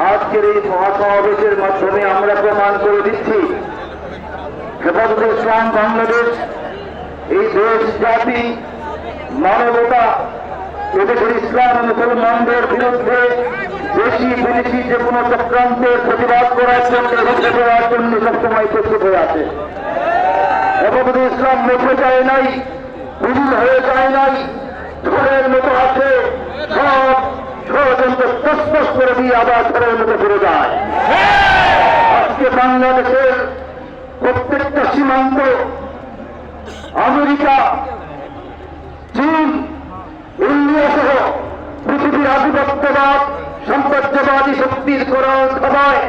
আজকের এই মহাসমাবেশের মাধ্যমে আমরা প্রমাণ করে দিচ্ছি হেফাজতে ইসলাম বাংলাদেশ এই দেশ জাতি মানবতা এদেশের ইসলাম ও মুসলমানদের বিরুদ্ধে দেশি বিদেশি যে কোনো চক্রান্তের প্রতিবাদ করার জন্য রুখে দেওয়ার জন্য সবসময় প্রস্তুত হয়ে আছে। হেফাজতে ইসলাম মুখে যায় নাই, বিলীন হয়ে যায় নাই, ঝড়ের মতো আছে, সব ষড়যন্ত্র তসতস করে দিয়ে আবার ঝড়ের মতো ফিরে যায়। আজকে বাংলাদেশের প্রত্যেকটা সীমান্ত আমেরিকা, চীন, ইন্ডিয়া সহ পৃথিবীর আধিপত্যবাদ সাম্রাজ্যবাদী শক্তির করার খাবায়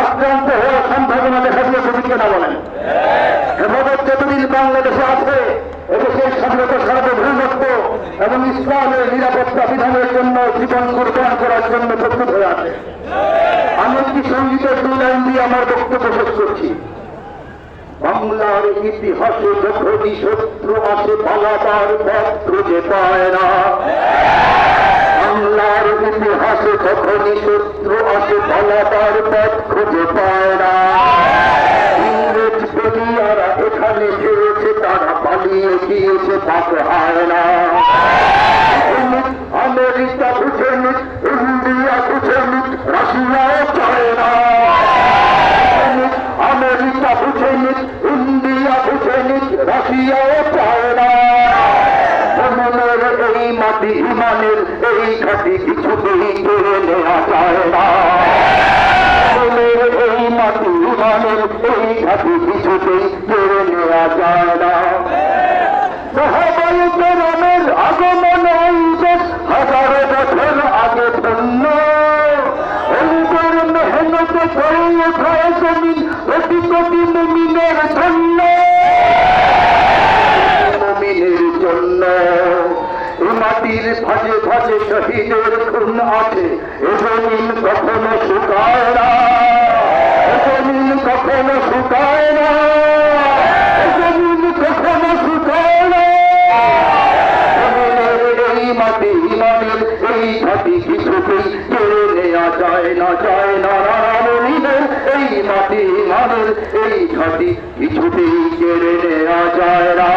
আক্রান্ত হওয়ার সম্ভাবনা দেখা দিয়েছে কিনা বলেন? হেফাজত যতদিন বাংলাদেশে আছে এদেশের স্বাধীনতা সার্বভৌমত্ব এবং ইসলামের নিরাপত্তা বিধানের জন্য জীবন কোরবান করার জন্য প্রস্তুত হয়ে আছে। আমি একটি সঙ্গীতের 2 লাইন দিয়ে আমার বক্তব্য শেষ করছি। বাংলার ইতিহাসে যখনই শত্রু আসে পালাবার পথ খুঁজে পায় না। বাংলার ইতিহাসে যখনই শত্রু আসে পালাবার পথ খুঁজে পায় না। ইংরেজ বেরিয়ারা এখানে ফিরেছে, তারা পালিয়ে গিয়েছে, পাক হয় না। আমেরিকা বুঝে নিক, ইন্ডিয়া বুঝে নিক, রাশিয়াও চায় না। আমেরিকা বুঝে নিক, ইন্ডিয়া বুঝে নিক, রাশিয়াও চায় না। জমিনের এই মাটি ইমানের এই ঘাটি কিছুতেই কেড়ে নেওয়া যায় না। জমিনের এই মাটি ইমানের এই ঘাটি কিছুতেই কেড়ে নেওয়া যায় না। সাহাবায়ে কেরামের আগমন এই দেশ হাজারো বছর আগে ধন্য। অন্তর মেহনতে গড়ে ওঠা জমিন কোটি কোটি মুমিনের জন্য, মুমিনের জন্য। এ মাটির ভাজে ভাজে শহীদের খুন আছে, এ জমিন কখনো শুকায় না, এ জমিন কখনো শুকায় না, এ জমিন কখনো শুকায় না। এই মাটি ইমানের এই ঘাটি কিছুতেই কেড়ে নেওয়া যায় না, যায় না। রামলীলের এই মাটি ইমানের এই ঘাটি কিছুতেই কেড়ে নেওয়া যায় না।